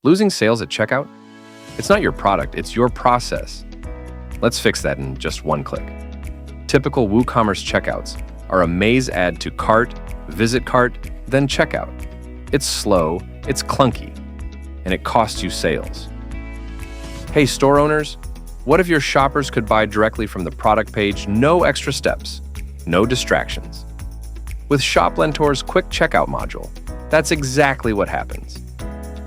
Losing sales at checkout? It's not your product, it's your process. Let's fix that in just one click. Typical WooCommerce checkouts are a maze add to cart, visit cart, then checkout. It's slow, it's clunky, and it costs you sales. Hey store owners, what if your shoppers could buy directly from the product page, no extra steps, no distractions? With ShopLentor's Quick Checkout module, that's exactly what happens.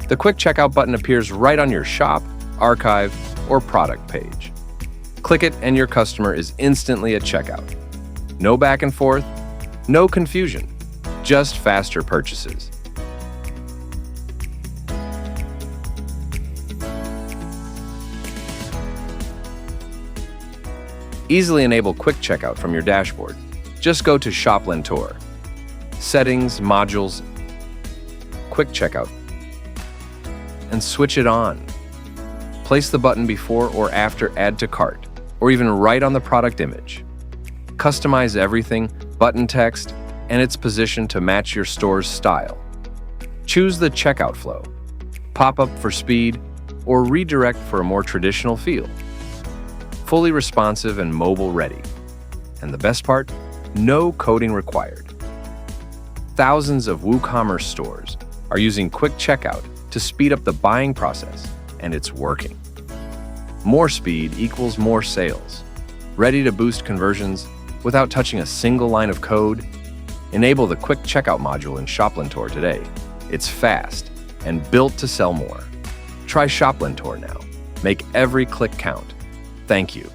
The Quick Checkout button appears right on your shop, archive, or product page. Click it and your customer is instantly at checkout. No back and forth, no confusion, just faster purchases. Easily enable Quick Checkout from your dashboard. Just go to ShopLentor, Settings, Modules, Quick Checkout, and switch it on. Place the button before or after Add to Cart, or even right on the product image. Customize everything, button text, and its position to match your store's style. Choose the checkout flow, pop-up for speed, or redirect for a more traditional feel. Fully responsive and mobile ready. And the best part? No coding required. Thousands of WooCommerce stores are using Quick Checkout to speed up the buying process, and it's working. More speed equals more sales. Ready to boost conversions without touching a single line of code? Enable the Quick Checkout module in ShopLentor today. It's fast and built to sell more. Try ShopLentor now. Make every click count. Thank you.